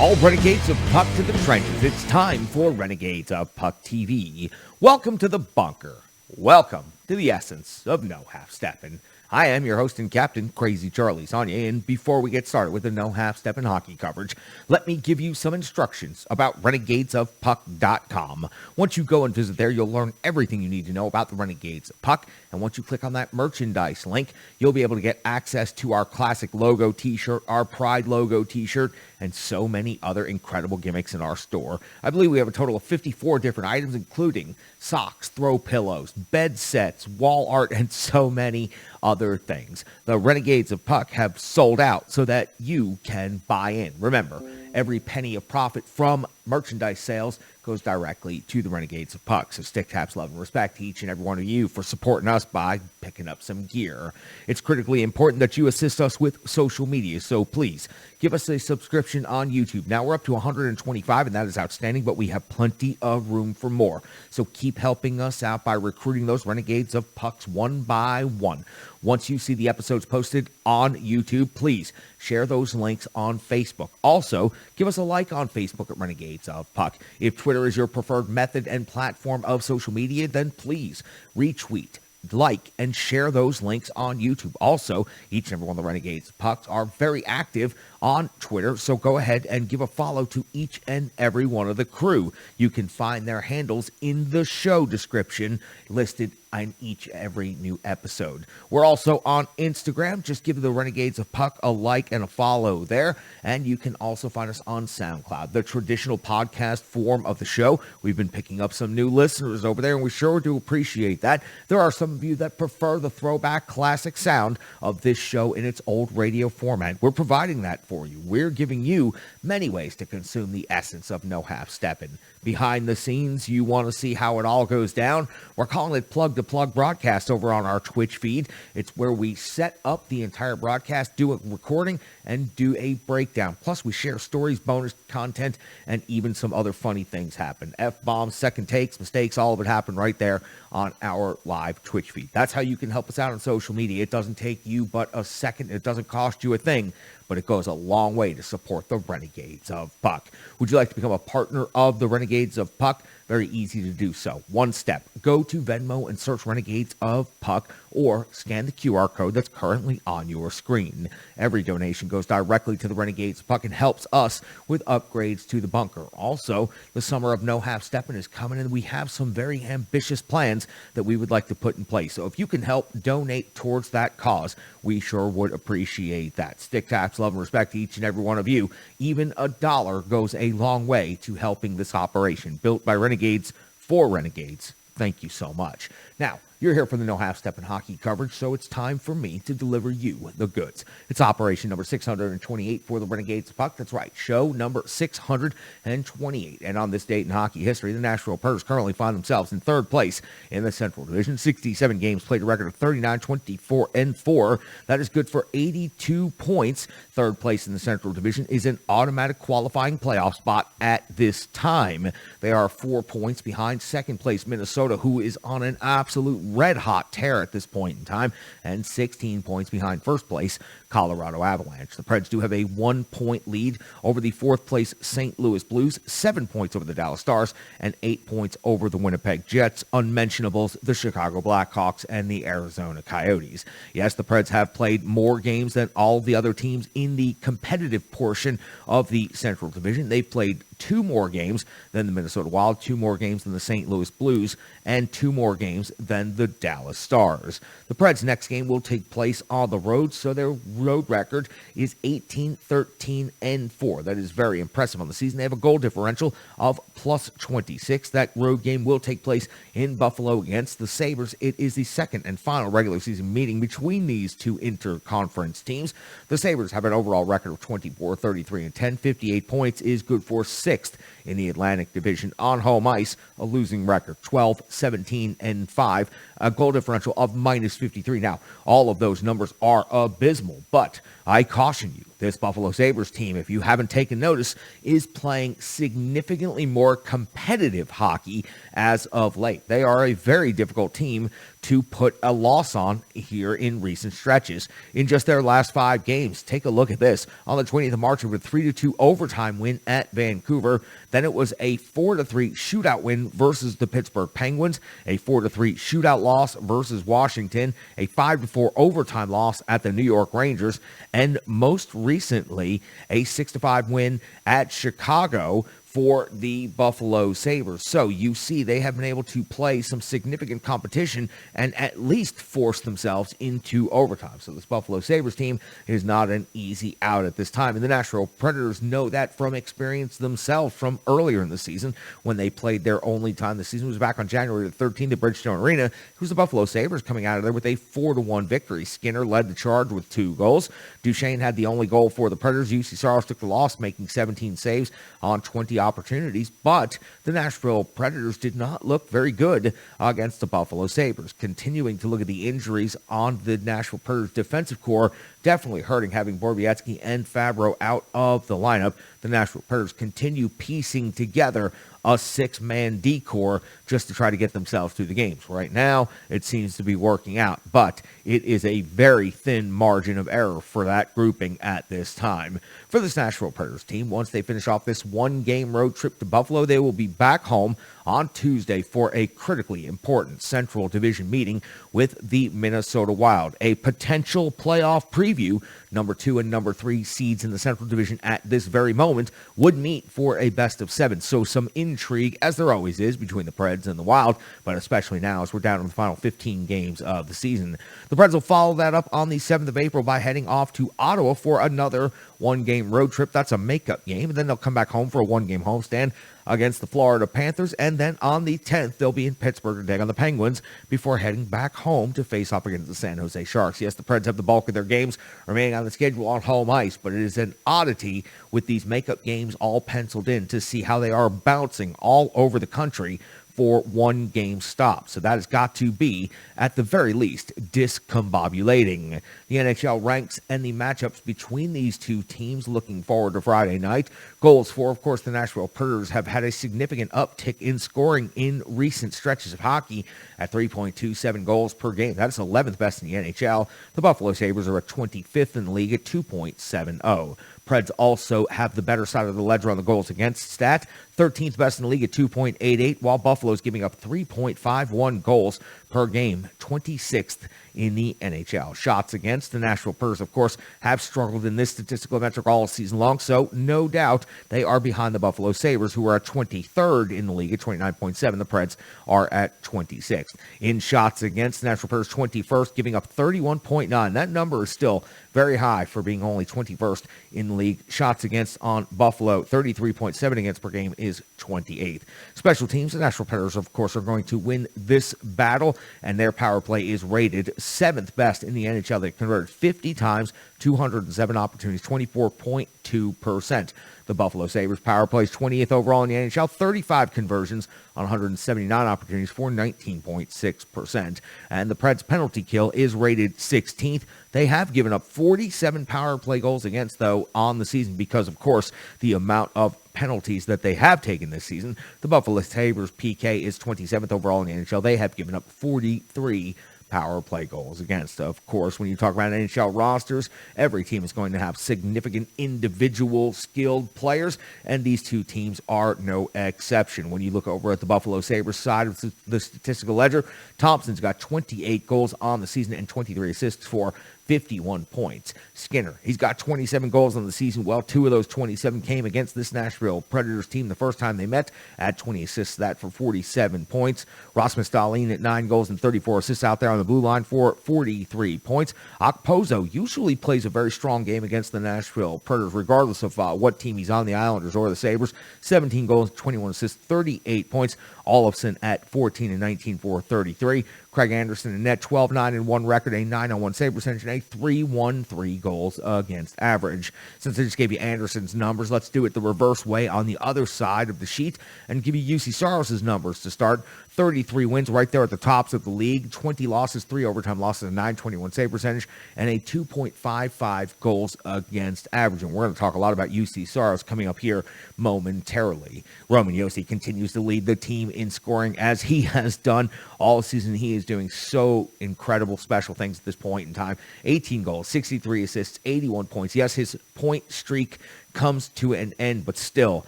All Renegades of Puck to the trenches. It's time for Renegades of Puck TV. Welcome to the bunker. Welcome to the essence of no half-stepping. I am your host and captain, Crazy Charlie Saunier, and before we get started with the no half-stepping hockey coverage, let me give you some instructions about renegadesofpuck.com. Once you go and visit there, you'll learn everything you need to know about the Renegades of Puck, and once you click on that merchandise link, you'll be able to get access to our classic logo t-shirt, our Pride logo t-shirt, and so many other incredible gimmicks in our store. I believe we have a total of 54 different items, including socks, throw pillows, bed sets, wall art, and so many other things. The Renegades of Puck have sold out so that you can buy in. Remember, every penny of profit from merchandise sales goes directly to the Renegades of Puck. So stick taps, love, and respect to each and every one of you for supporting us by picking up some gear. It's critically important that you assist us with social media, so please give us a subscription on YouTube. Now we're up to 125, and that is outstanding, but we have plenty of room for more. So keep helping us out by recruiting those Renegades of Pucks one by one. Once you see the episodes posted on YouTube, please share those links on Facebook. Also, give us a like on Facebook at Renegades of Puck. If Twitter is your preferred method and platform of social media, then please retweet, like, and share those links on YouTube. Also, each and every one of the Renegades of Pucks are very active on Twitter, so go ahead and give a follow to each and every one of the crew. You can find their handles in the show description listed in each every new episode. We're also on Instagram. Just give the Renegades of Puck a like and a follow there. And you can also find us on SoundCloud, the traditional podcast form of the show. We've been picking up some new listeners over there, and we sure do appreciate that. There are some of you that prefer the throwback classic sound of this show in its old radio format. We're providing that for you. We're giving you many ways to consume the essence of no half-stepping. Behind the scenes, you want to see how it all goes down? We're calling it plug-to-plug broadcast over on our Twitch feed. It's where we set up the entire broadcast, do a recording, and do a breakdown. Plus, we share stories, bonus content, and even some other funny things happen. F-bombs, second takes, mistakes, all of it happen right there on our live Twitch feed. That's how you can help us out on social media. It doesn't take you but a second. It doesn't cost you a thing, but it goes a long way to support the Renegades of Puck. Would you like to become a partner of the Renegades of Puck? Very easy to do so. One step. Go to Venmo and search Renegades of Puck, or scan the QR code that's currently on your screen. Every donation goes directly to the Renegades of Puck and helps us with upgrades to the bunker. Also, the summer of no half-stepping is coming, and we have some very ambitious plans that we would like to put in place. So if you can help donate towards that cause, we sure would appreciate that. Stick taps, love, and respect to each and every one of you. Even $1 goes a long way to helping this operation. Built by Renegades for Renegades. Thank you so much. Now, you're here for the No Half-Stepping hockey coverage, so it's time for me to deliver you the goods. It's operation number 628 for the Renegades of Puck. That's right, show number 628. And on this date in hockey history, the Nashville Preds currently find themselves in third place in the Central Division. 67 games played, a record of 39-24-4. That is good for 82 points. Third place in the Central Division is an automatic qualifying playoff spot at this time. They are 4 points behind second place Minnesota, who is on an absolute red-hot tear at this point in time, and 16 points behind first place Colorado Avalanche. The Preds do have a 1-point lead over the fourth place St. Louis Blues, 7 points over the Dallas Stars, and 8 points over the Winnipeg Jets. Unmentionables, the Chicago Blackhawks and the Arizona Coyotes. Yes, the Preds have played more games than all the other teams in the competitive portion of the Central Division. They've played 2 more games than the Minnesota Wild, 2 more games than the St. Louis Blues, and 2 more games than the Dallas Stars. The Preds' next game will take place on the road, so their road record is 18-13-4. That is very impressive on the season. They have a goal differential of plus 26. That road game will take place in Buffalo against the Sabres. It is the second and final regular season meeting between these two interconference teams. The Sabres have an overall record of 24-33-10. 58 points is good for 6th in the Atlantic Division. On home ice, a losing record, 12-17-5, a goal differential of minus 53. Now, all of those numbers are abysmal, but I caution you, This Buffalo Sabres team, if you haven't taken notice, is playing significantly more competitive hockey as of late. They are a very difficult team to put a loss on here in recent stretches. In just their last 5 games, take a look at this. On the 20th of March, it was a 3-2 overtime win at Vancouver. Then it was a 4-3 shootout win versus the Pittsburgh Penguins, a 4-3 shootout loss versus Washington, a 5-4 overtime loss at the New York Rangers, and most recently, a 6-5 win at Chicago for the Buffalo Sabres. So you see they have been able to play some significant competition and at least force themselves into overtime. So this Buffalo Sabres team is not an easy out at this time. And the Nashville Predators know that from experience themselves from earlier in the season when they played their only time. The season was back on January the 13th at Bridgestone Arena. It was the Buffalo Sabres coming out of there with a 4-1 victory. Skinner led the charge with 2 goals. Duchesne had the only goal for the Predators. UC Saros took the loss, making 17 saves on 20 opportunities, but the Nashville Predators did not look very good against the Buffalo Sabres. Continuing to look at the injuries on the Nashville Predators defensive core, definitely hurting having Borowiecki and Fabro out of the lineup. The Nashville Predators continue piecing together a 6-man D-core just to try to get themselves through the games. Right now, it seems to be working out, but it is a very thin margin of error for that grouping at this time. For this Nashville Predators team, once they finish off this 1-game road trip to Buffalo, they will be back home on Tuesday for a critically important Central Division meeting with the Minnesota Wild. A potential playoff preview. Number 2 and number 3 seeds in the Central Division at this very moment would meet for a best-of-7. So some intrigue, as there always is, between the Preds and the Wild, but especially now as we're down to the final 15 games of the season. The Preds will follow that up on the 7th of April by heading off to Ottawa for another 1-game road trip. That's a makeup game, and then they'll come back home for a 1-game homestand against the Florida Panthers, and then on the 10th, they'll be in Pittsburgh to take on the Penguins before heading back home to face off against the San Jose Sharks. Yes, the Preds have the bulk of their games remaining on the schedule on home ice, but it is an oddity with these makeup games all penciled in to see how they are bouncing all over the country for 1-game stops. So that has got to be, at the very least, discombobulating. The NHL ranks and the matchups between these two teams looking forward to Friday night. Goals for, of course, the Nashville Predators have had a significant uptick in scoring in recent stretches of hockey at 3.27 goals per game. That is 11th best in the NHL. The Buffalo Sabres are at 25th in the league at 2.70. Preds also have the better side of the ledger on the goals against stat. 13th best in the league at 2.88, while Buffalo's giving up 3.51 goals per game, 26th in the NHL. Shots against, the Nashville Predators, of course, have struggled in this statistical metric all season long, so no doubt they are behind the Buffalo Sabres, who are at 23rd in the league at 29.7. The Preds are at 26th. In shots against, the Nashville Predators 21st, giving up 31.9. That number is still very high for being only 21st in the league. Shots against on Buffalo, 33.7 against per game, is 28th. Special teams, the Nashville Predators, of course, are going to win this battle, and their power play is rated 7th best in the NHL. They converted 50 times, 207 opportunities, 24.2%. The Buffalo Sabres power play is 20th overall in the NHL, 35 conversions on 179 opportunities for 19.6%. And the Preds penalty kill is rated 16th. They have given up 47 power play goals against, though, on the season because, of course, the amount of penalties that they have taken this season. The Buffalo Sabres PK is 27th overall in the NHL. They have given up 43 power play goals against. Of course, when you talk about NHL rosters, every team is going to have significant individual skilled players, and these two teams are no exception. When you look over at the Buffalo Sabres side of the statistical ledger, Thompson's got 28 goals on the season and 23 assists for 51 points. Skinner, he's got 27 goals on the season. Well, 2 of those 27 came against this Nashville Predators team the first time they met. Add 20 assists to that for 47 points. Rasmus Dahlin at 9 goals and 34 assists out there on the blue line for 43 points. Okposo usually plays a very strong game against the Nashville Predators, regardless of what team he's on, the Islanders or the Sabres. 17 goals, 21 assists, 38 points. Olofsson at 14 and 19 for 33. Craig Anderson in net, 12-9-1 record, a 901 save percentage, and a 313 goals against average. Since I just gave you Anderson's numbers, let's do it the reverse way on the other side of the sheet and give you UC Saros' numbers to start. 33 wins, right there at the tops of the league, 20 losses, 3 overtime losses, a .921 save percentage, and a 2.55 goals against average. And we're going to talk a lot about UC Saros coming up here momentarily. Roman Josi continues to lead the team in scoring as he has done all season. He is doing so incredible special things at this point in time. 18 goals, 63 assists, 81 points. Yes, his point streak comes to an end, but still,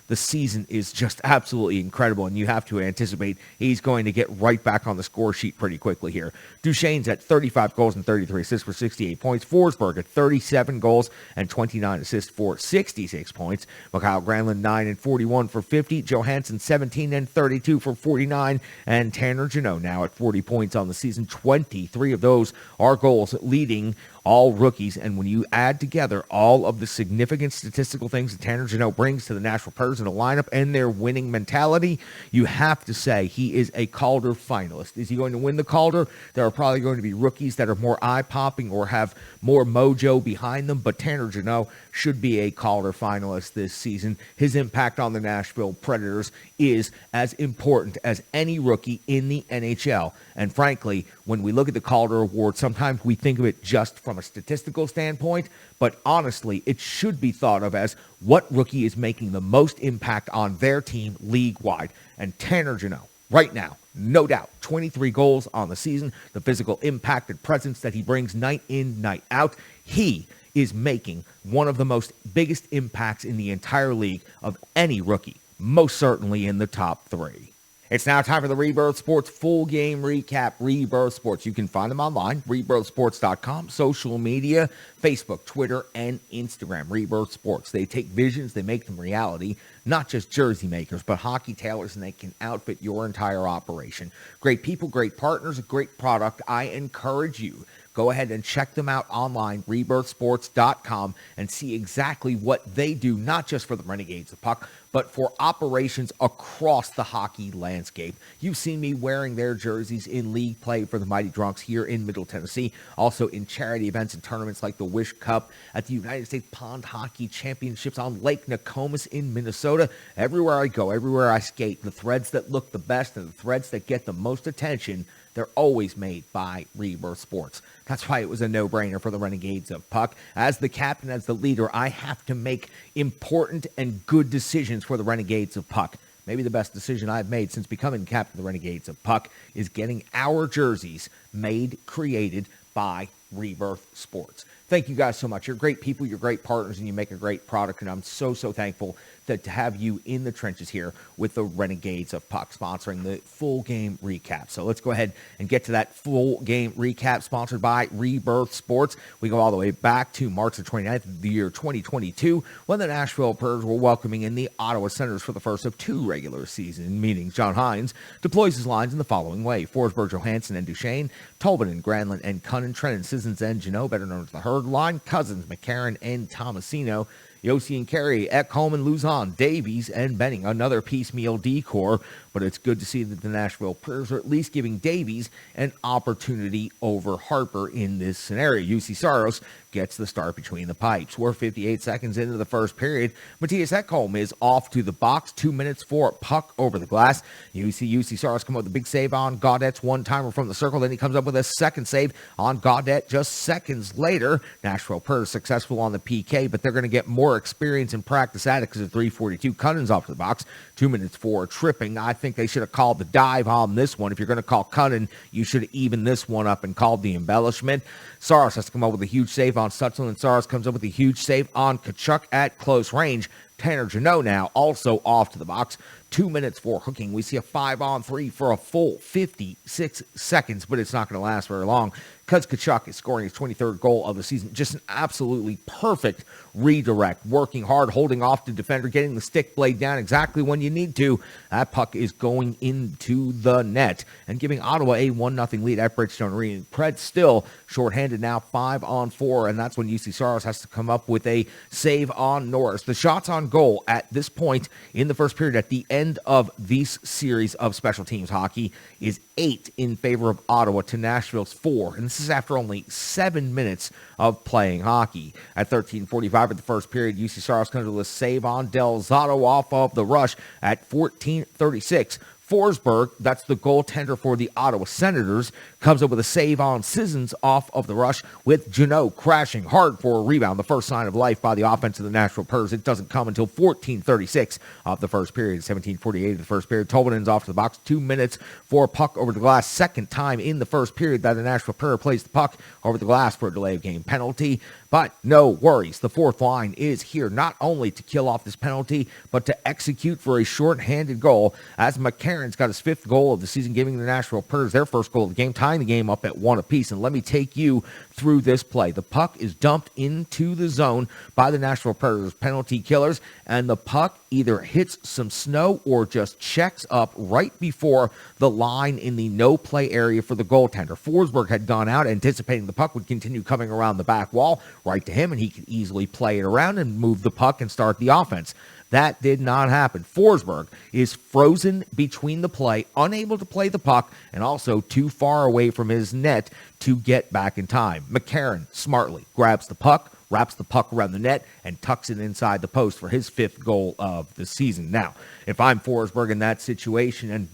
the season is just absolutely incredible, and you have to anticipate he's going to get right back on the score sheet pretty quickly here. Duchesne's at 35 goals and 33 assists for 68 points. Forsberg at 37 goals and 29 assists for 66 points. Mikhail Granlund 9 and 41 for 50. Johansson 17 and 32 for 49. And Tanner Jeannot now at 40 points on the season. 23 of those are goals, leading all rookies. And when you add together all of the significant statistical things that Tanner Jeannot brings to the Nashville Preds in a lineup and their winning mentality, you have to say he is a Calder finalist. Is he going to win the Calder? There are probably going to be rookies that are more eye-popping or have more mojo behind them, but Tanner Jeannot should be a Calder finalist this season. His impact on the Nashville Predators is as important as any rookie in the NHL. And frankly, when we look at the Calder Award, sometimes we think of it just from a statistical standpoint, but honestly, it should be thought of as what rookie is making the most impact on their team league-wide. And Tanner Jeannot, right now, no doubt, 23 goals on the season, the physical impact and presence that he brings night in, night out. He is making one of the most biggest impacts in the entire league of any rookie, most certainly in the top 3. It's now time for the Rebirth Sports full game recap. Rebirth Sports. You can find them online, rebirthsports.com, social media, Facebook, Twitter, and Instagram. Rebirth Sports. They take visions, they make them reality. Not just jersey makers, but hockey tailors, and they can outfit your entire operation. Great people, great partners, a great product. I encourage you, go ahead and check them out online, rebirthsports.com, and see exactly what they do, not just for the Renegades of Puck, but for operations across the hockey landscape. You've seen me wearing their jerseys in league play for the Mighty Drunks here in Middle Tennessee, also in charity events and tournaments like the Wish Cup, at the United States Pond Hockey Championships on Lake Nokomis in Minnesota. Everywhere I go, everywhere I skate, the threads that look the best and the threads that get the most attention, they're always made by Rebirth Sports. That's why it was a no-brainer for the Renegades of Puck. As the captain, as the leader, I have to make important and good decisions for the Renegades of Puck. Maybe the best decision I've made since becoming captain of the Renegades of Puck is getting our jerseys made, created by Rebirth Sports. Thank you guys so much. You're great people, you're great partners, and you make a great product, and I'm so thankful to have you in the trenches here with the Renegades of Puck, sponsoring the full game recap. So let's go ahead and get to that full game recap, sponsored by Rebirth Sports. We go all the way back to March the 29th of the year 2022, when the Nashville Preds were welcoming in the Ottawa Senators for the first of 2 regular season meetings. John Hines deploys his lines in the following way: Forsberg, Johansson, and Duchesne; Tolbin and Granlund and Cunnin; Trennan, Sissons, and Jeannot, better known as the Herd line; Cousins, McCarron, and Tomasino; Josi and Carey, Ekholm and Luzon, Davies and Benning. Another piecemeal decor, but it's good to see that the Nashville Predators are at least giving Davies an opportunity over Harper in this scenario. UC Saros gets the start between the pipes. We're 58 seconds into the first period. Matthias Ekholm is off to the box. 2 minutes for Puck over the glass. UC Saros come up with a big save on Gaudette's one-timer from the circle. Then he comes up with a second save on Gaudette just seconds later. Nashville Predators successful on the PK, but they're going to get more experience and practice at it because of 3:42. Cunnin's off to the box. 2 minutes for tripping. I think they should have called the dive on this one. If you're going to call Cunnin, you should have evened this one up and called the embellishment. Saros has to come up with a huge save on Sutton, and Saros comes up with a huge save on Tkachuk at close range. Tanner Jeannot now also off to the box. 2 minutes for hooking. We see a 5-on-3 for a full 56 seconds, but it's not going to last very long because Tkachuk is scoring his 23rd goal of the season. Just an absolutely perfect redirect, working hard, holding off the defender, getting the stick blade down exactly when you need to. That puck is going into the net and giving Ottawa a 1-0 lead at Bridgestone Arena. Preds still shorthanded now, 5-on-4, and that's when UC Saros has to come up with a save on Norris. The shots on goal at this point in the first period, at the end of this series of special teams hockey, is 8 in favor of Ottawa to Nashville's 4, and this is after only 7 minutes of playing hockey. At 13:45 of the first period, UC Saros comes with a save on Del Zotto off of the rush. At 14:36, Forsberg, that's the goaltender for the Ottawa Senators, comes up with a save on Sissons off of the rush, with Jeannot crashing hard for a rebound. The first sign of life by the offense of the Nashville Predators. It doesn't come until 14:36 of the first period, 17:48 of the first period. Tolvanen's off to the box, 2 minutes for puck over the glass. Second time in the first period that the Nashville Predators plays the puck over the glass for a delay of game penalty. But no worries. The fourth line is here not only to kill off this penalty, but to execute for a shorthanded goal, as McCarron's got his 5th goal of the season, giving the Nashville Predators their first goal of the game, tying the game up at 1 apiece. And let me take you through this play. The puck is dumped into the zone by the Nashville Predators penalty killers, and the puck either hits some snow or just checks up right before the line in the no-play area for the goaltender. Forsberg had gone out anticipating the puck would continue coming around the back wall right to him, and he could easily play it around and move the puck and start the offense. That did not happen. Forsberg is frozen between the play, unable to play the puck, and also too far away from his net to get back in time. McCarron smartly grabs the puck, wraps the puck around the net, and tucks it inside the post for his 5th goal of the season. Now, if I'm Forsberg in that situation, and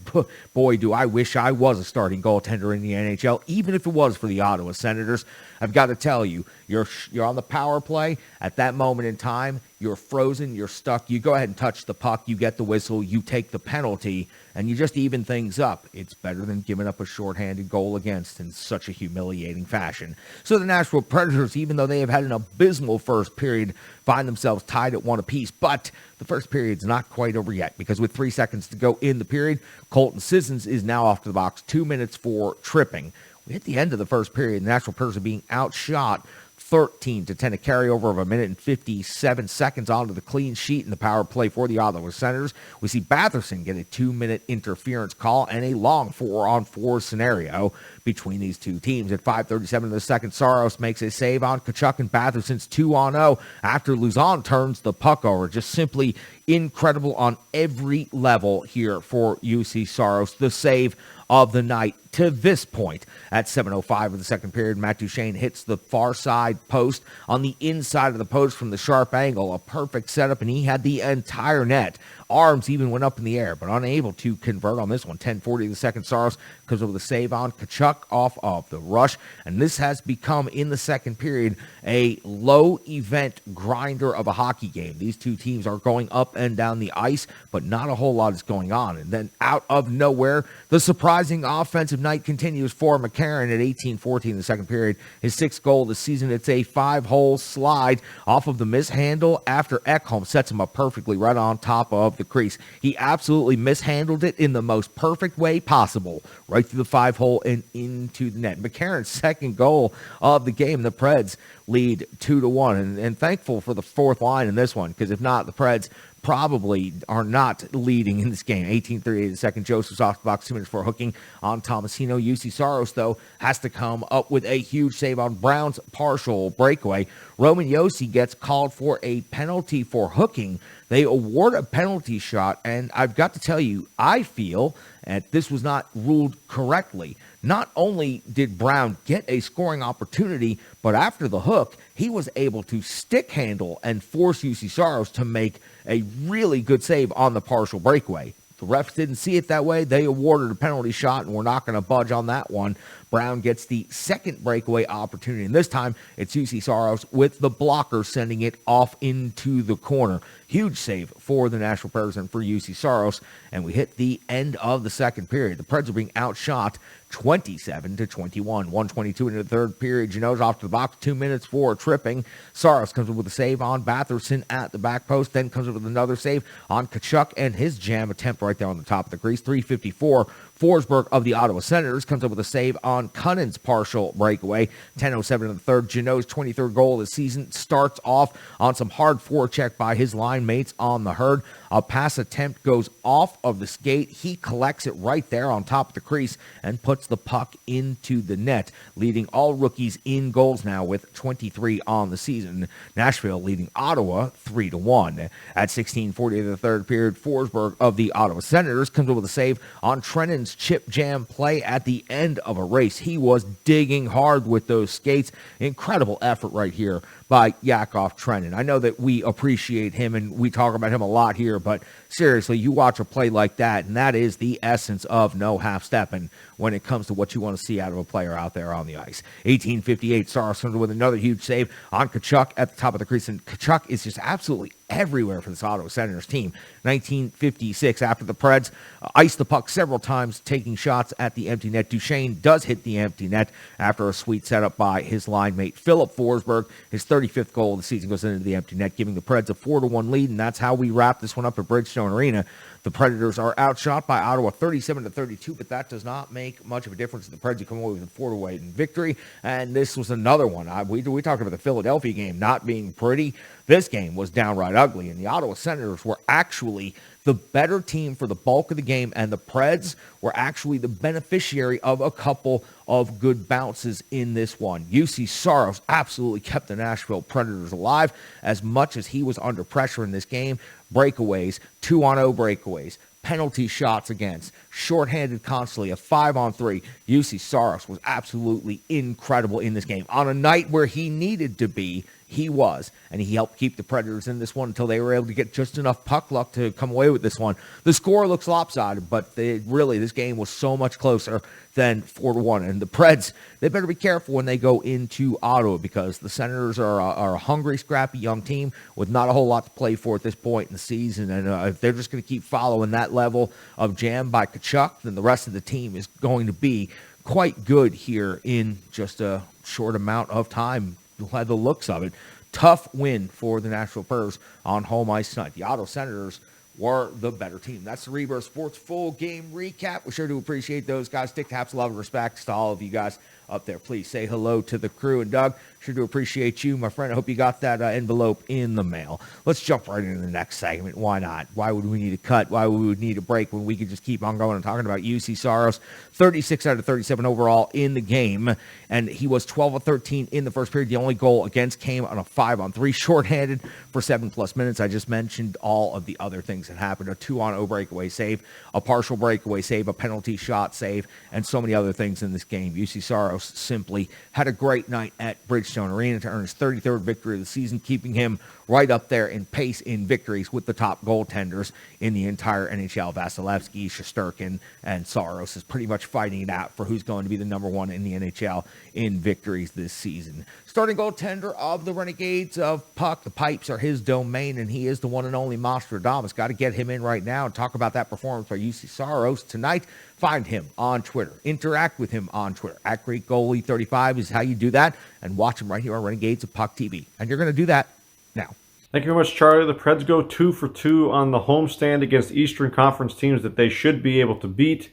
boy, do I wish I was a starting goaltender in the NHL, even if it was for the Ottawa Senators, I've got to tell you, you're on the power play. At that moment in time, you're frozen, you're stuck. You go ahead and touch the puck, you get the whistle, you take the penalty, and you just even things up. It's better than giving up a shorthanded goal against in such a humiliating fashion. So the Nashville Predators, even though they have had an abysmal first period, find themselves tied at 1 apiece. But the first period's not quite over yet, because with 3 seconds to go in the period, Colton Sissons is now off to the box, 2 minutes for tripping. We hit the end of the first period. The Nashville Predators are being outshot 13-10, a carryover of 1 minute and 57 seconds onto the clean sheet in the power play for the Ottawa Senators. We see Batherson get a 2-minute interference call and a long 4-on-4 scenario between these two teams. At 5:37 of the second, Saros makes a save on Tkachuk, and Batherson's 2-on-0 after Luzon turns the puck over. Just simply incredible on every level here for UC Saros. The save of the night to this point. At 7:05 of the second period, Matt Duchene hits the far side post on the inside of the post from the sharp angle. A perfect setup, and he had the entire net. Arms even went up in the air, but unable to convert on this one. 10:40 of the second, Saros comes over the save on Tkachuk off of the rush, and this has become, in the second period, a low-event grinder of a hockey game. These two teams are going up and down the ice, but not a whole lot is going on. And then out of nowhere, the surprising offensive night continues for McCarron at 18:14 in the second period. His 6th goal of the season. It's a 5-hole slide off of the mishandle after Ekholm sets him up perfectly right on top of the crease. He absolutely mishandled it in the most perfect way possible, right through the 5-hole and into the net. McCarron's 2nd goal of the game. The Preds lead 2-1, and thankful for the 4th line in this one, because if not, the Preds probably are not leading in this game. 18:38 the second, Joseph's off the box, 2 minutes for hooking on Tomasino. UC Saros, though, has to come up with a huge save on Brown's partial breakaway. Roman Josi gets called for a penalty for hooking. They award a penalty shot, and I've got to tell you, I feel that this was not ruled correctly. Not only did Brown get a scoring opportunity, but after the hook, he was able to stick handle and force UC Saros to make a really good save on the partial breakaway. The refs didn't see it that way. They awarded a penalty shot, and we're not going to budge on that one. Brown gets the 2nd breakaway opportunity, and this time it's UC Saros with the blocker sending it off into the corner. Huge save for the Nashville Predators and for UC Saros, and we hit the end of the second period. The Preds are being outshot 27-21. 1:22 into the third period. Jeannot's off to the box, 2 minutes for tripping. Saros comes up with a save on Batherson at the back post, then comes up with another save on Tkachuk and his jam attempt right there on the top of the crease. 3:54. Forsberg of the Ottawa Senators comes up with a save on Cunning's partial breakaway. 10:07 in the third. Jeannot's 23rd goal of the season starts off on some hard forecheck by his line mates on the herd. A pass attempt goes off of the skate. He collects it right there on top of the crease and puts the puck into the net, leading all rookies in goals now with 23 on the season. Nashville leading Ottawa 3-1. At 16:40 of the third period, Forsberg of the Ottawa Senators comes up with a save on Trennan's Trenin's chip jam play at the end of a race. He was digging hard with those skates. Incredible effort right here by Yakov Trenin. I know that we appreciate him and we talk about him a lot here, but seriously, you watch a play like that, and that is the essence of no half-stepping when it comes to what you want to see out of a player out there on the ice. 1858, Saros comes with another huge save on Tkachuk at the top of the crease, and Tkachuk is just absolutely everywhere for this Ottawa Senators team. 1956, after the Preds iced the puck several times, taking shots at the empty net. Duchesne does hit the empty net after a sweet setup by his line mate, Philip Forsberg. His 35th goal of the season goes into the empty net, giving the Preds a 4-1 lead, and that's how we wrap this one up at Bridgestone Arena. The Predators are outshot by Ottawa 37-32, but that does not make much of a difference. The Preds come away with a 4-1 victory, and this was another one. We talked about the Philadelphia game not being pretty. This game was downright ugly, and the Ottawa Senators were actually the better team for the bulk of the game, and the Preds were actually the beneficiary of a couple of good bounces in this one. UC Saros absolutely kept the Nashville Predators alive as much as he was under pressure in this game. Breakaways, 2-on-0 breakaways, penalty shots against, shorthanded constantly, a 5-on-3. UC Saros was absolutely incredible in this game. On a night where he needed to be, he was, and he helped keep the Predators in this one until they were able to get just enough puck luck to come away with this one. The score looks lopsided, but this game was so much closer than 4-1. And the Preds, they better be careful when they go into Ottawa, because the Senators are a hungry, scrappy young team with not a whole lot to play for at this point in the season. And if they're just going to keep following that level of jam by Tkachuk, then the rest of the team is going to be quite good here in just a short amount of time. By the looks of it, tough win for the Nashville Predators on home ice tonight. The Ottawa Senators were the better team. That's the Rebirth Sports full game recap. We sure do appreciate those guys. Stick taps, love, and respect to all of you guys up there. Please say hello to the crew. And Doug, sure do appreciate you, my friend. I hope you got that envelope in the mail. Let's jump right into the next segment. Why not? Why would we need a cut? Why would we need a break when we could just keep on going and talking about UC Saros? 36 out of 37 overall in the game, and he was 12 of 13 in the first period. The only goal against came on a 5-on-3, shorthanded for 7+ minutes. I just mentioned all of the other things that happened: a 2-on-0 breakaway save, a partial breakaway save, a penalty shot save, and so many other things in this game. UC Saros simply had a great night at Bridgestone Arena to earn his 33rd victory of the season, keeping him right up there in pace in victories with the top goaltenders in the entire NHL. Vasilevsky, Shesterkin, and Saros is pretty much fighting it out for who's going to be the number one in the NHL in victories this season. Starting goaltender of the Renegades of Puck, the pipes are his domain, and he is the one and only Nostradamus. Got to get him in right now and talk about that performance by UC Saros tonight. Find him on Twitter. Interact with him on Twitter. @GreatGoalie35 is how you do that. And watch him right here on Renegades of Puck TV. And you're going to do that now. Thank you very much, Charlie. The Preds go 2 for 2 on the homestand against Eastern Conference teams that they should be able to beat.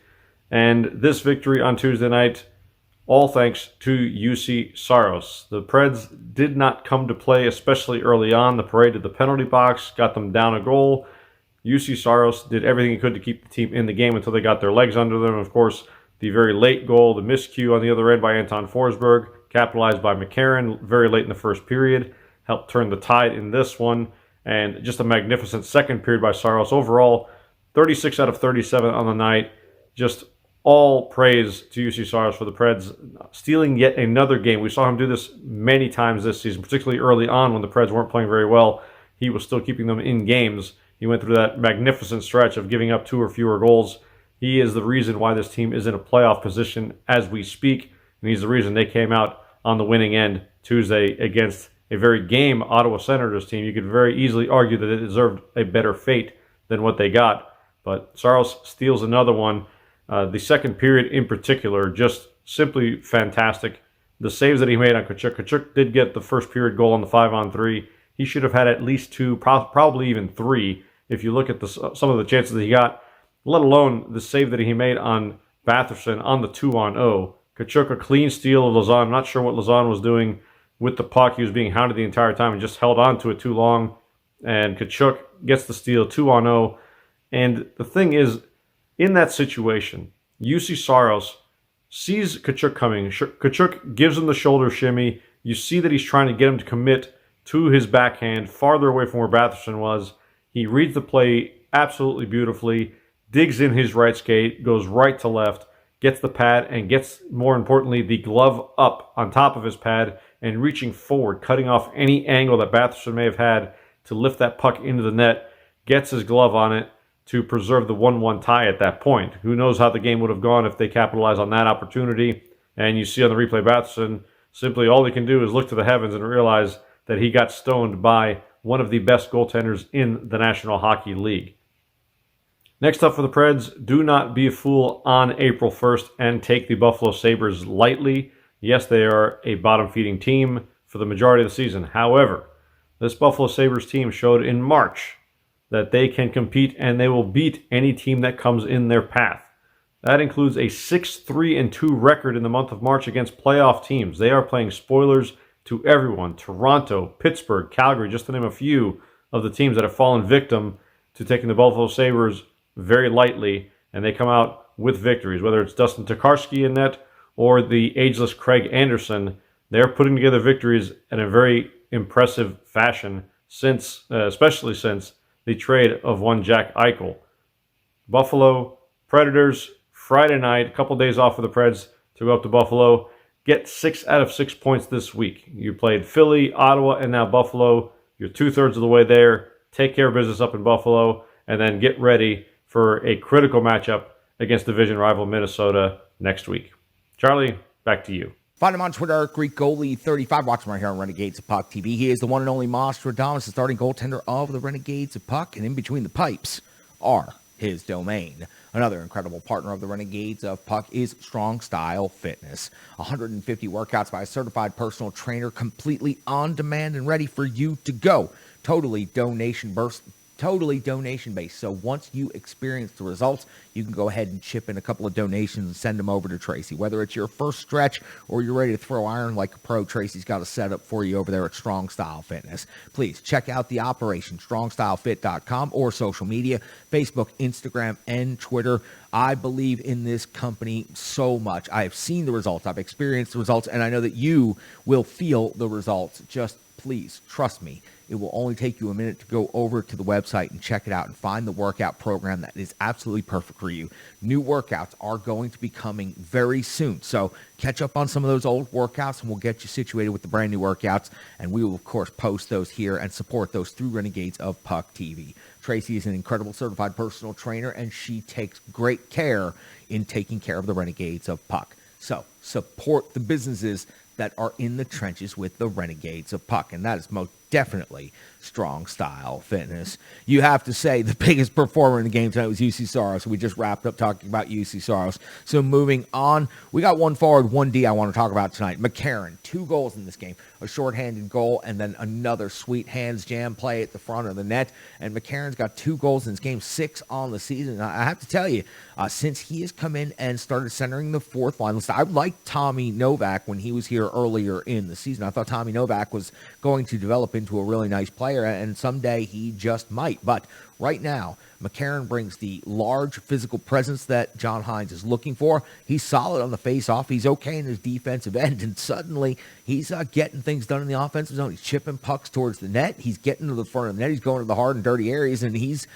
And this victory on Tuesday night, all thanks to UC Saros. The Preds did not come to play, especially early on. The paraded the penalty box, got them down a goal. UC Saros did everything he could to keep the team in the game until they got their legs under them. Of course, the very late goal, the miscue on the other end by Anton Forsberg, capitalized by McCarron very late in the first period, helped turn the tide in this one, and just a magnificent second period by Saros. Overall, 36 out of 37 on the night. Just all praise to UC Saros for the Preds stealing yet another game. We saw him do this many times this season, particularly early on when the Preds weren't playing very well. He was still keeping them in games. He went through that magnificent stretch of giving up 2 or fewer goals. He is the reason why this team is in a playoff position as we speak, and he's the reason they came out on the winning end Tuesday against a very game Ottawa Senators team. You could very easily argue that it deserved a better fate than what they got, but Saros steals another one. The second period in particular, just simply fantastic. The saves that he made on Tkachuk. Tkachuk did get the first period goal on the 5-on-3. He should have had at least 2, probably even 3, if you look at some of the chances that he got, let alone the save that he made on Batherson on the 2-on-0. Tkachuk, a clean steal of Lazan. I'm not sure what Lazan was doing with the puck. He was being hounded the entire time and just held on to it too long. And Tkachuk gets the steal, 2-on-0. And the thing is, in that situation, UC Saros sees Tkachuk coming. Tkachuk gives him the shoulder shimmy. You see that he's trying to get him to commit to his backhand, farther away from where Batherson was. He reads the play absolutely beautifully, digs in his right skate, goes right to left, gets the pad, and gets, more importantly, the glove up on top of his pad and reaching forward, cutting off any angle that Batherson may have had to lift that puck into the net, gets his glove on it to preserve the 1-1 tie at that point. Who knows how the game would have gone if they capitalized on that opportunity. And you see on the replay, Batherson, simply all he can do is look to the heavens and realize that he got stoned by one of the best goaltenders in the National Hockey League. Next up for the Preds, do not be a fool on April 1st and take the Buffalo Sabres lightly. Yes, they are a bottom-feeding team for the majority of the season. However, this Buffalo Sabres team showed in March that they can compete and they will beat any team that comes in their path. That includes a 6-3-2 record in the month of March against playoff teams. They are playing spoilers to everyone. Toronto, Pittsburgh, Calgary, just to name a few of the teams that have fallen victim to taking the Buffalo Sabres very lightly, and they come out with victories. Whether it's Dustin Tokarski in net or the ageless Craig Anderson, they're putting together victories in a very impressive fashion, especially since the trade of one Jack Eichel. Buffalo Predators, Friday night, a couple days off for the Preds to go up to Buffalo. Get 6 out of 6 points this week. You played Philly, Ottawa, and now Buffalo. You're 2/3 of the way there. Take care of business up in Buffalo, and then get ready for a critical matchup against division rival Minnesota next week. Charlie, back to you. Find him on Twitter, Greek Goalie 35. Watch him right here on Renegades of Puck TV. He is the one and only Nostradamus, the starting goaltender of the Renegades of Puck, and in between the pipes are his domain. Another incredible partner of the Renegades of Puck is Strong Style Fitness. 150 workouts by a certified personal trainer, completely on demand and ready for you to go. Totally donation-based. So once you experience the results, you can go ahead and chip in a couple of donations and send them over to Tracy. Whether it's your first stretch or you're ready to throw iron like a pro, Tracy's got a setup for you over there at Strong Style Fitness. Please check out the operation, strongstylefit.com, or social media, Facebook, Instagram, and Twitter. I believe in this company so much. I have seen the results. I've experienced the results, and I know that you will feel the results. Just please trust me. It will only take you a minute to go over to the website and check it out and find the workout program that is absolutely perfect for you. New workouts are going to be coming very soon. So catch up on some of those old workouts and we'll get you situated with the brand new workouts. And we will, of course, post those here and support those through Renegades of Puck TV. Tracy is an incredible certified personal trainer and she takes great care in taking care of the Renegades of Puck. So support the businesses that are in the trenches with the Renegades of Puck, and that is most definitely Strong Style Fitness. You have to say the biggest performer in the game tonight was UC Saros. We just wrapped up talking about UC Saros. So moving on, we got one forward, one D I want to talk about tonight. McCarron, 2 goals in this game, a shorthanded goal, and then another sweet hands jam play at the front of the net. And McCarron's got 2 goals in this game, 6 on the season. And I have to tell you, since he has come in and started centering the fourth line, I liked Tommy Novak when he was here earlier in the season. I thought Tommy Novak was going to develop into a really nice player, and someday he just might. But right now, McCarron brings the large physical presence that John Hines is looking for. He's solid on the face-off. He's okay in his defensive end, and suddenly he's getting things done in the offensive zone. He's chipping pucks towards the net. He's getting to the front of the net. He's going to the hard and dirty areas, and he's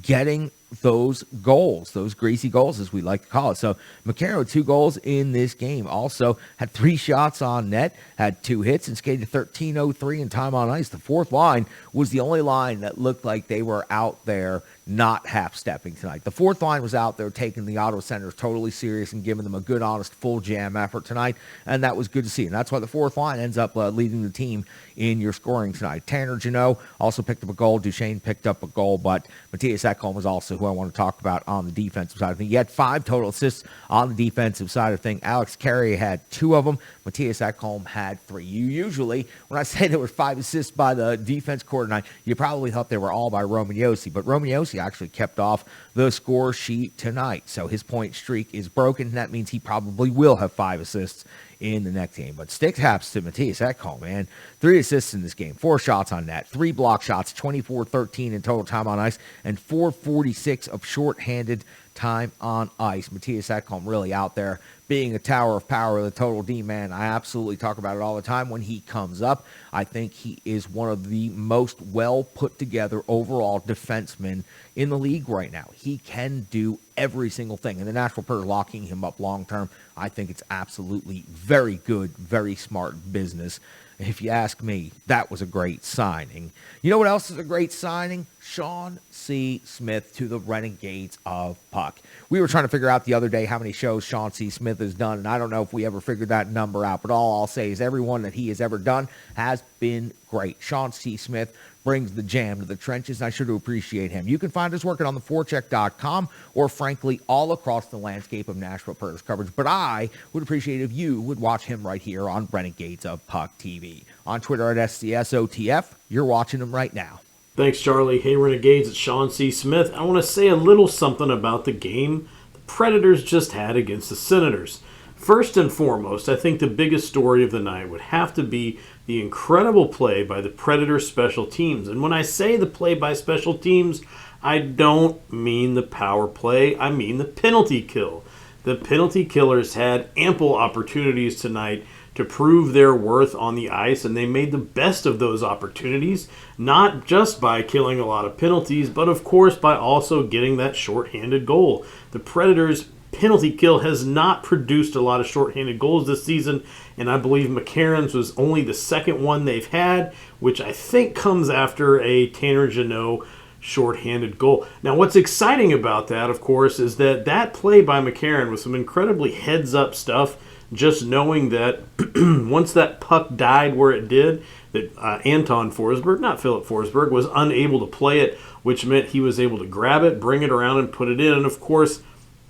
getting those goals, those greasy goals, as we like to call it. So McCarron with 2 goals in this game. Also had 3 shots on net, had 2 hits, and skated 13:03 in time on ice. The fourth line was the only line that looked like they were out there not half-stepping tonight. The fourth line was out there taking the Ottawa Senators totally serious and giving them a good, honest, full jam effort tonight, and that was good to see. And that's why the fourth line ends up leading the team in your scoring tonight. Tanner Jeannot also picked up a goal. Duchesne picked up a goal, but Matthias Ekholm was also who I want to talk about on the defensive side of things. He had 5 total assists on the defensive side of things. Alex Carey had 2 of them. Matthias Ekholm had 3. You usually, when I say there were 5 assists by the defense core tonight, you probably thought they were all by Roman Josi, but Roman Josi actually kept off the score sheet tonight. So his point streak is broken. That means he probably will have 5 assists in the next game. But stick taps to Matthias Ekholm, man. 3 assists in this game, 4 shots on net, 3 block shots, 24-13 in total time on ice, and 4:46 of shorthanded time on ice. Matthias Ekholm really out there being a tower of power, the total D-man. I absolutely talk about it all the time when he comes up. I think he is one of the most well put together overall defensemen in the league right now. He can do every single thing. And the Nashville Predators locking him up long term, I think it's absolutely very good, very smart business. If you ask me, that was a great signing. You know what else is a great signing? Sean C. Smith to the Renegades of Puck. We were trying to figure out the other day how many shows Sean C. Smith has done, and I don't know if we ever figured that number out, but all I'll say is every one that he has ever done has been great. Sean C. Smith brings the jam to the trenches, and I sure do appreciate him. You can find us working on theforecheck.com or, frankly, all across the landscape of Nashville Predators coverage. But I would appreciate if you would watch him right here on Renegades of Puck TV. On Twitter at SCSOTF, you're watching him right now. Thanks, Charlie. Hey, Renegades, it's Sean C. Smith. I want to say a little something about the game the Predators just had against the Senators. First and foremost, I think the biggest story of the night would have to be the incredible play by the Predators special teams. And when I say the play by special teams, I don't mean the power play, I mean the penalty kill. The penalty killers had ample opportunities tonight to prove their worth on the ice, and they made the best of those opportunities, not just by killing a lot of penalties, but of course by also getting that shorthanded goal. The Predators' penalty kill has not produced a lot of shorthanded goals this season, and I believe McCarron's was only the second one they've had, which I think comes after a Tanner Jeannot shorthanded goal. Now, what's exciting about that, of course, is that play by McCarron was some incredibly heads-up stuff, just knowing that once that puck died where it did, that Anton Forsberg, not Philip Forsberg, was unable to play it, which meant he was able to grab it, bring it around, and put it in. And, of course,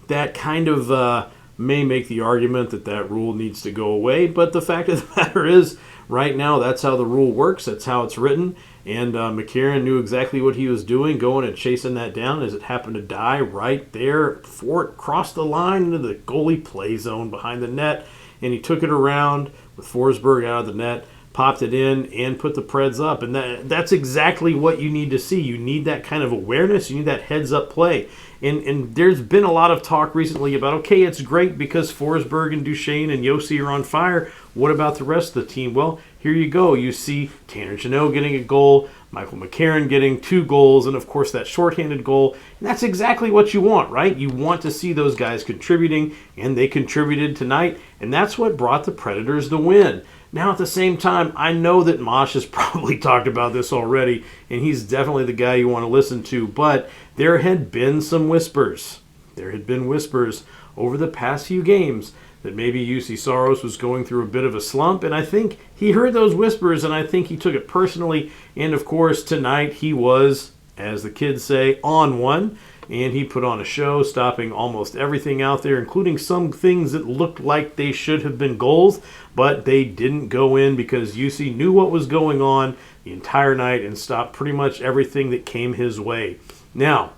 that kind of may make the argument that rule needs to go away. But the fact of the matter is, right now, that's how the rule works. That's how it's written. And McCarron knew exactly what he was doing, going and chasing that down as it happened to die right there before it crossed the line into the goalie play zone behind the net. And he took it around with Forsberg out of the net, popped it in, and put the Preds up. And that's exactly what you need to see. You need that kind of awareness. You need that heads-up play. And there's been a lot of talk recently about, okay, it's great because Forsberg and Duchesne and Yossi are on fire. What about the rest of the team? Well, here you go. You see Tanner Jeannot getting a goal, Michael McCarron getting 2 goals, and, of course, that shorthanded goal. And that's exactly what you want, right? You want to see those guys contributing, and they contributed tonight, and that's what brought the Predators the win. Now, at the same time, I know that Mosh has probably talked about this already, and he's definitely the guy you want to listen to, but there had been some whispers. There had been whispers over the past few games that maybe UC Saros was going through a bit of a slump, and I think he heard those whispers, and I think he took it personally, and of course, tonight he was, as the kids say, on one, and he put on a show, stopping almost everything out there, including some things that looked like they should have been goals, but they didn't go in because UC knew what was going on the entire night and stopped pretty much everything that came his way. Now,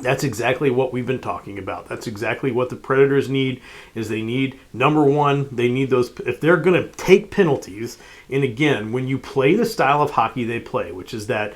that's exactly what we've been talking about. That's exactly what the Predators need, is they need, number one, they need those, if they're going to take penalties, and again, when you play the style of hockey they play, which is that,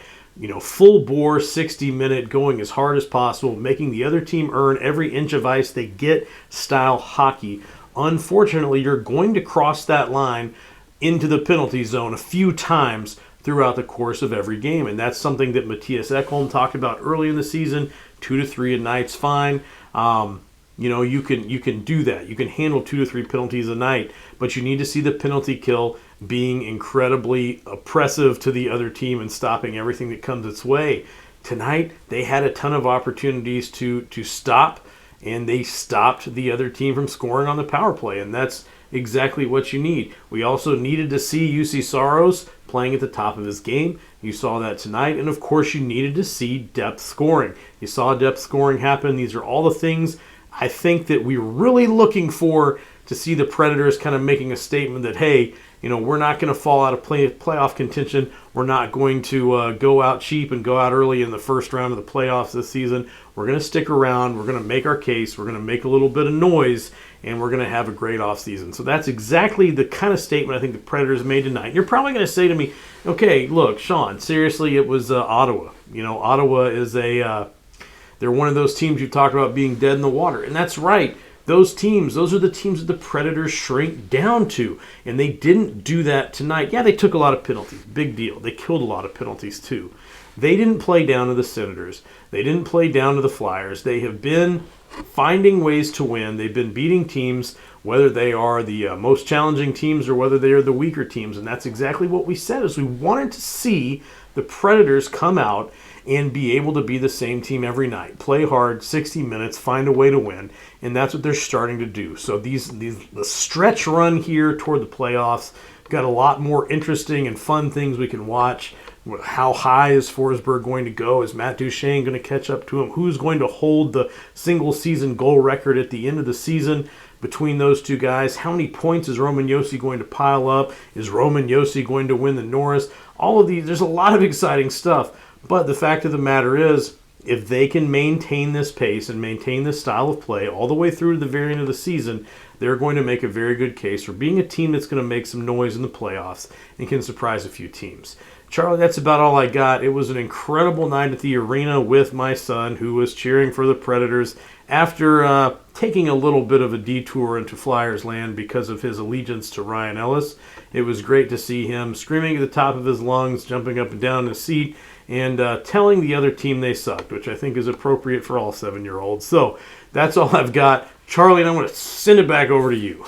full bore, 60-minute, going as hard as possible, making the other team earn every inch of ice they get style hockey, unfortunately, you're going to cross that line into the penalty zone a few times throughout the course of every game, and that's something that Matthias Ekholm talked about early in the season. 2 to 3 a night's fine. You can do that. You can handle 2 to 3 penalties a night, but you need to see the penalty kill being incredibly oppressive to the other team and stopping everything that comes its way. Tonight, they had a ton of opportunities to stop, and they stopped the other team from scoring on the power play, and that's exactly what you need. We also needed to see UC Saros playing at the top of his game. You saw that tonight, and of course you needed to see depth scoring. You saw depth scoring happen. These are all the things I think that we're really looking for to see the Predators kind of making a statement that, hey, we're not going to fall out of playoff contention. We're not going to go out cheap and go out early in the first round of the playoffs this season. We're going to stick around. We're going to make our case. We're going to make a little bit of noise, and we're going to have a great offseason. So that's exactly the kind of statement I think the Predators made tonight. You're probably going to say to me, okay, look, Sean, seriously, it was Ottawa. Ottawa is they're one of those teams you talked about being dead in the water, and that's right. those are the teams that the Predators shrink down to. And they didn't do that tonight. Yeah, they took a lot of penalties. Big deal. They killed a lot of penalties too. They didn't play down to the Senators. They didn't play down to the Flyers. They have been finding ways to win. They've been beating teams, whether they are the most challenging teams or whether they are the weaker teams. And that's exactly what we said, is we wanted to see the Predators come out and be able to be the same team every night. Play hard, 60 minutes, find a way to win. And that's what they're starting to do. So the stretch run here toward the playoffs, got a lot more interesting and fun things we can watch. How high is Forsberg going to go? Is Matt Duchene going to catch up to him? Who's going to hold the single-season goal record at the end of the season between those two guys? How many points is Roman Josi going to pile up? Is Roman Josi going to win the Norris? All of these, there's a lot of exciting stuff. But the fact of the matter is, if they can maintain this pace and maintain this style of play all the way through to the very end of the season, they're going to make a very good case for being a team that's going to make some noise in the playoffs and can surprise a few teams. Charlie, that's about all I got. It was an incredible night at the arena with my son, who was cheering for the Predators after taking a little bit of a detour into Flyers land because of his allegiance to Ryan Ellis. It was great to see him screaming at the top of his lungs, jumping up and down in his seat, and telling the other team they sucked, which I think is appropriate for all 7-year-olds. So that's all I've got. Charlie, and I'm going to send it back over to you.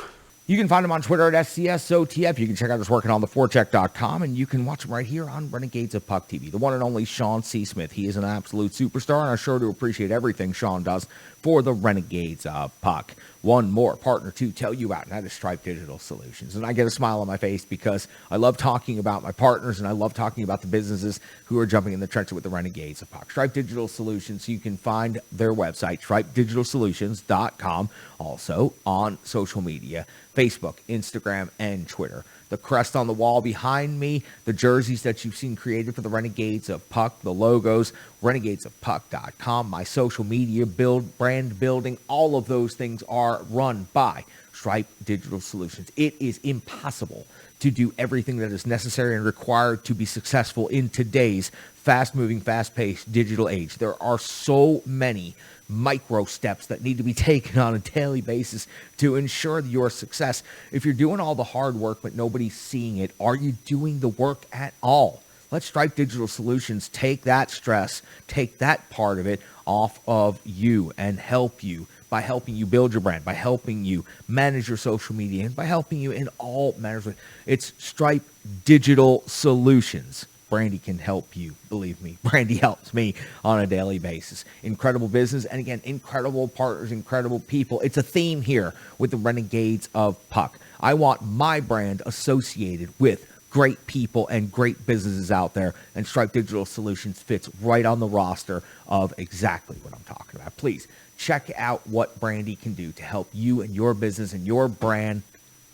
You can find him on Twitter at SCSOTF. You can check out his work on theforecheck.com, and you can watch him right here on Renegades of Puck TV. The one and only Sean C. Smith. He is an absolute superstar, and I'm sure to appreciate everything Sean does for the Renegades of Puck. One more partner to tell you about, and that is Stripe Digital Solutions. And I get a smile on my face because I love talking about my partners, and I love talking about the businesses who are jumping in the trenches with the Renegades of Puck. Stripe Digital Solutions, you can find their website, stripedigitalsolutions.com, also on social media, Facebook, Instagram, and Twitter. The crest on the wall behind me, the jerseys that you've seen created for the Renegades of Puck, the logos, renegadesofpuck.com, my social media brand building, all of those things are run by Stripe Digital Solutions. It is impossible to do everything that is necessary and required to be successful in today's fast-moving, fast-paced digital age. There are so many micro steps that need to be taken on a daily basis to ensure your success. If you're doing all the hard work but nobody's seeing it, are you doing the work at all? Let Stripe Digital Solutions take that stress, take that part of it off of you and help you by helping you build your brand, by helping you manage your social media, and by helping you in all manners. It's Stripe Digital Solutions. Brandy can help you. Believe me, Brandy helps me on a daily basis. Incredible business, and again, incredible partners, incredible people. It's a theme here with the Renegades of Puck. I want my brand associated with great people and great businesses out there, and Stripe Digital Solutions fits right on the roster of exactly what I'm talking about. Please check out what Brandy can do to help you and your business and your brand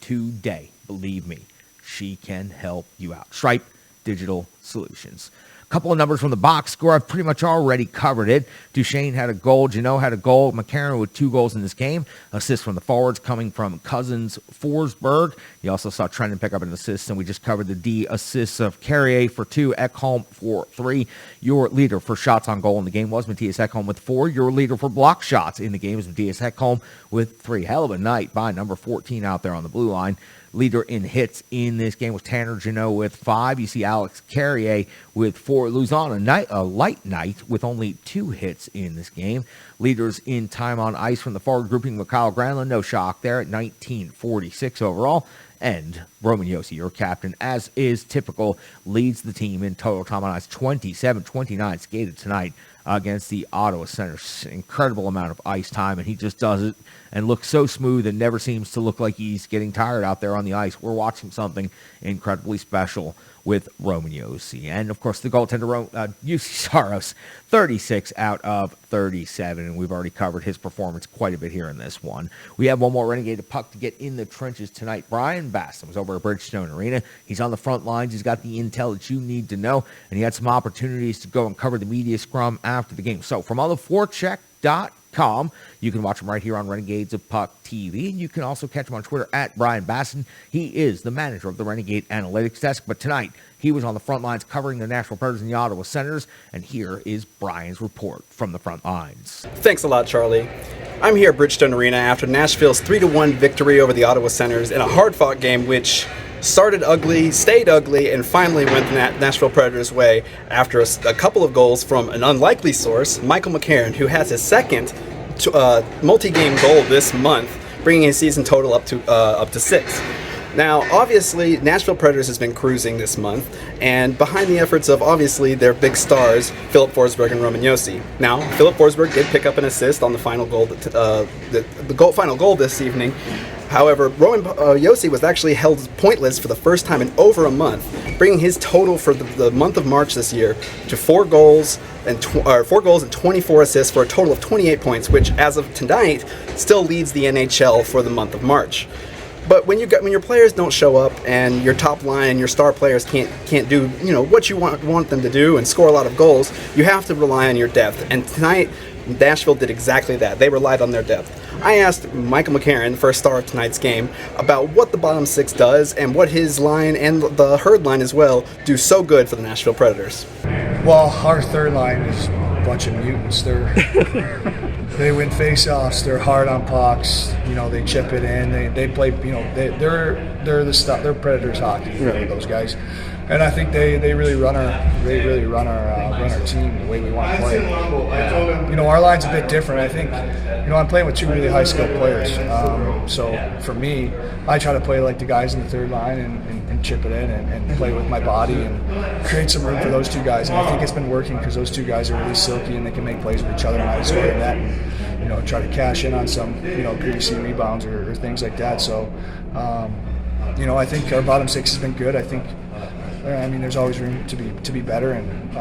today. Believe me, she can help you out. Stripe Digital Solutions. A couple of numbers from the box score. I've pretty much already covered it. Duchene had a goal. Janot had a goal. McCarron with 2 goals in this game. Assists from the forwards coming from Cousins, Forsberg. You also saw Trenton pick up an assist, and we just covered the D assists of Carrier for 2, Ekholm for 3. Your leader for shots on goal in the game was Matthias Ekholm with 4. Your leader for block shots in the game is Matthias Ekholm with 3. Hell of a night by number 14 out there on the blue line. Leader in hits in this game was Tanner Janot with 5. You see Alex Carrier with 4. Luzon, a light night with only 2 hits in this game. Leaders in time on ice from the forward grouping with Kyle Granlund. No shock there at 1946 overall. And Roman Josi, your captain, as is typical, leads the team in total time on ice. 27-29 skated tonight against the Ottawa Senators. Incredible amount of ice time, and he just does it and looks so smooth and never seems to look like he's getting tired out there on the ice. We're watching something incredibly special with Roman Josi. And, of course, the goaltender, Juuse Saros, 36 out of 37, and we've already covered his performance quite a bit here in this one. We have one more Renegade of Puck to get in the trenches tonight. Brian Basson was over at Bridgestone Arena. He's on the front lines. He's got the intel that you need to know, and he had some opportunities to go and cover the media scrum after the game. So, from ontheforecheck.com, you can watch him right here on Renegades of Puck TV, and you can also catch him on Twitter at Brian Basson. He is the manager of the Renegade Analytics Desk, but tonight he was on the front lines covering the Nashville Predators and the Ottawa Senators, and here is Brian's report from the front lines. Thanks a lot, Charlie. I'm here at Bridgestone Arena after Nashville's 3-1 victory over the Ottawa Senators in a hard-fought game which started ugly, stayed ugly, and finally went the Nashville Predators' way after a couple of goals from an unlikely source, Michael McCarron, who has his second multi-game goal this month, bringing his season total up to 6. Now, obviously, Nashville Predators has been cruising this month, and behind the efforts of, obviously, their big stars, Filip Forsberg and Roman Josi. Now, Filip Forsberg did pick up an assist on the final goal, final goal this evening. However, Roman Josi was actually held pointless for the first time in over a month, bringing his total for the month of March this year to 4 goals and 24 assists for a total of 28 points, which, as of tonight, still leads the NHL for the month of March. But when your players don't show up and your top line and your star players can't do what you want them to do and score a lot of goals, you have to rely on your depth. And tonight, Nashville did exactly that. They relied on their depth. I asked Michael McCarron, the first star of tonight's game, about what the bottom 6 does and what his line and the Herd line as well do so good for the Nashville Predators. Well, our third line is a bunch of mutants. They win face-offs. They're hard on pucks. They chip it in. They play. They're the stuff. They're Predators hockey. Those guys, and I think they really run our team the way we want to play. Our line's a bit different. I think I'm playing with 2 really high-skilled players. So for me, I try to play like the guys in the third line and chip it in and play with my body and create some room for those 2 guys. And I think it's been working because those 2 guys are really silky and they can make plays with each other and I just go to that and try to cash in on some PVC rebounds or things like that. So I think our bottom 6 has been good. I think there's always room to be better, and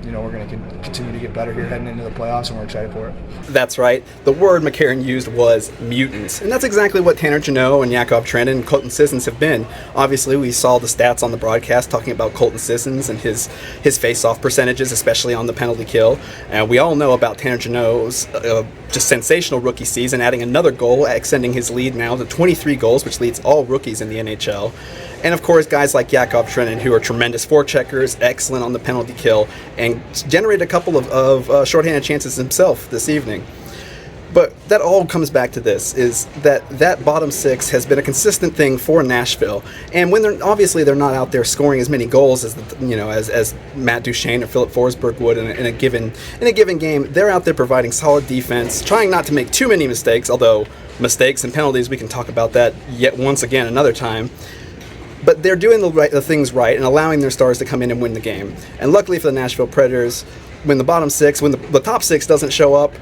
we're going to continue to get better here heading into the playoffs, and we're excited for it. That's right. The word McCarron used was mutants, and that's exactly what Tanner Jeannot and Yakov Trenin and Colton Sissons have been. Obviously, we saw the stats on the broadcast talking about Colton Sissons and his face-off percentages, especially on the penalty kill, and we all know about Tanner Jeannot's just sensational rookie season, adding another goal, extending his lead now to 23 goals, which leads all rookies in the NHL. And of course, guys like Yakov Trenin, who are tremendous forecheckers, excellent on the penalty kill, and generated a couple of shorthanded chances himself this evening. But that all comes back to this, is that bottom 6 has been a consistent thing for Nashville. And when they're not out there scoring as many goals as as Matt Duchene or Filip Forsberg would in a given game, they're out there providing solid defense, trying not to make too many mistakes, although mistakes and penalties, we can talk about that yet once again another time. But they're doing the things right and allowing their stars to come in and win the game. And luckily for the Nashville Predators, when the top 6 doesn't show up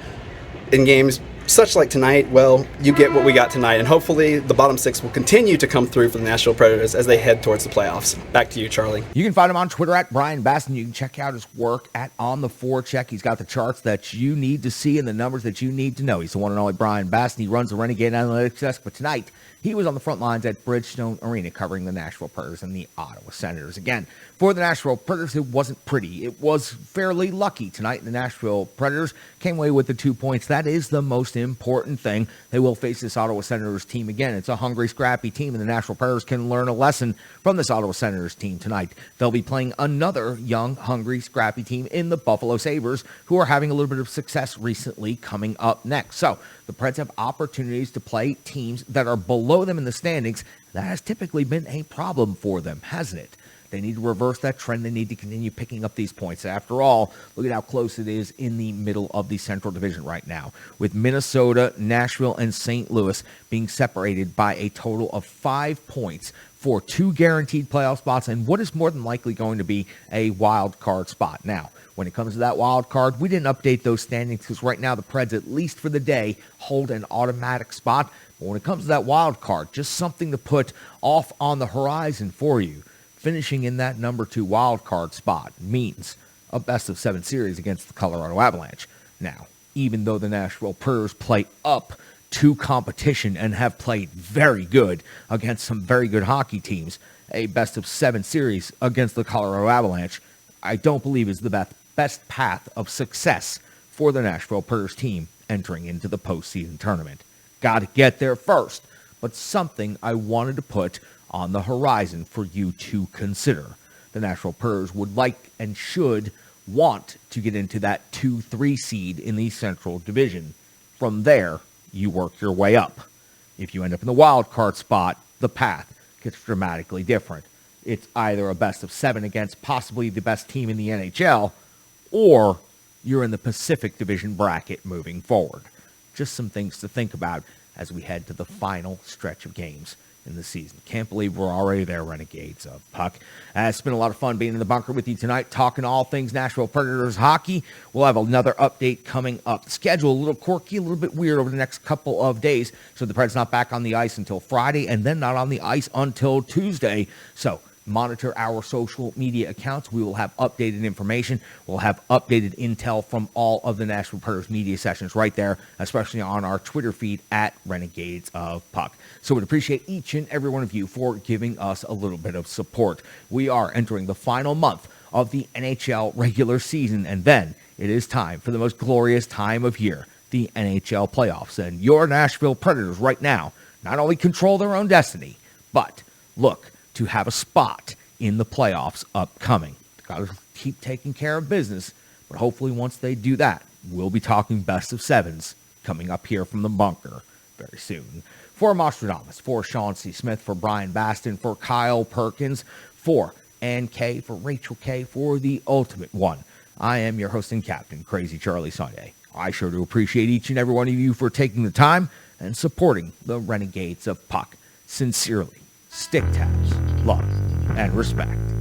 in games such like tonight, well, you get what we got tonight. And hopefully the bottom 6 will continue to come through for the Nashville Predators as they head towards the playoffs. Back to you, Charlie. You can find him on Twitter at Brian Bass, and you can check out his work at On the Forecheck. He's got the charts that you need to see and the numbers that you need to know. He's the one and only Brian Bass, and he runs the Renegade Analytics Desk. But tonight, he was on the front lines at Bridgestone Arena covering the Nashville Predators and the Ottawa Senators. Again, for the Nashville Predators, it wasn't pretty. It was fairly lucky tonight. The Nashville Predators came away with the 2 points. That is the most important thing. They will face this Ottawa Senators team again. It's a hungry, scrappy team, and the Nashville Predators can learn a lesson from this Ottawa Senators team tonight. They'll be playing another young, hungry, scrappy team in the Buffalo Sabres, who are having a little bit of success recently coming up next. So the Preds have opportunities to play teams that are below them in the standings. That has typically been a problem for them, hasn't it? They need to reverse that trend. They need to continue picking up these points. After all, look at how close it is in the middle of the Central Division right now, with Minnesota, Nashville, and St. Louis being separated by a total of 5 points for 2 guaranteed playoff spots and what is more than likely going to be a wild card spot. Now, when it comes to that wild card, we didn't update those standings because right now the Preds, at least for the day, hold an automatic spot. But when it comes to that wild card, just something to put off on the horizon for you. Finishing in that number 2 wild card spot means a best-of-7 series against the Colorado Avalanche. Now, even though the Nashville Predators play up to competition and have played very good against some very good hockey teams, a best-of-7 series against the Colorado Avalanche, I don't believe is the best path of success for the Nashville Predators team entering into the postseason tournament. Got to get there first, but something I wanted to put on the horizon for you to consider. The Nashville Predators would like and should want to get into that 2-3 seed in the Central Division. From there, you work your way up. If you end up in the wild card spot, the path gets dramatically different. It's either a best of 7 against possibly the best team in the NHL, or you're in the Pacific Division bracket moving forward. Just some things to think about as we head to the final stretch of games in the season. Can't believe we're already there, Renegades of Puck. It's been a lot of fun being in the bunker with you tonight, talking all things Nashville Predators hockey. We'll have another update coming up. The schedule a little quirky, a little bit weird over the next couple of days. So the Preds not back on the ice until Friday, and then not on the ice until Tuesday. So monitor our social media accounts. We will have updated information. We'll have updated intel from all of the Nashville Predators media sessions right there, especially on our Twitter feed at Renegades of Puck. So we'd appreciate each and every one of you for giving us a little bit of support. We are entering the final month of the NHL regular season, and then it is time for the most glorious time of year, the NHL playoffs. And your Nashville Predators right now not only control their own destiny, but look to have a spot in the playoffs upcoming. Got to keep taking care of business, but hopefully once they do that, we'll be talking best of 7s coming up here from the bunker very soon. For Mostradamus, for Sean C. Smith, for Brian Baston, for Kyle Perkins, for Ann K., for Rachel K., for the ultimate one, I am your host and captain, Crazy Charlie Saunier. I sure do appreciate each and every one of you for taking the time and supporting the Renegades of Puck. Sincerely, Stick Tabs, love, and respect.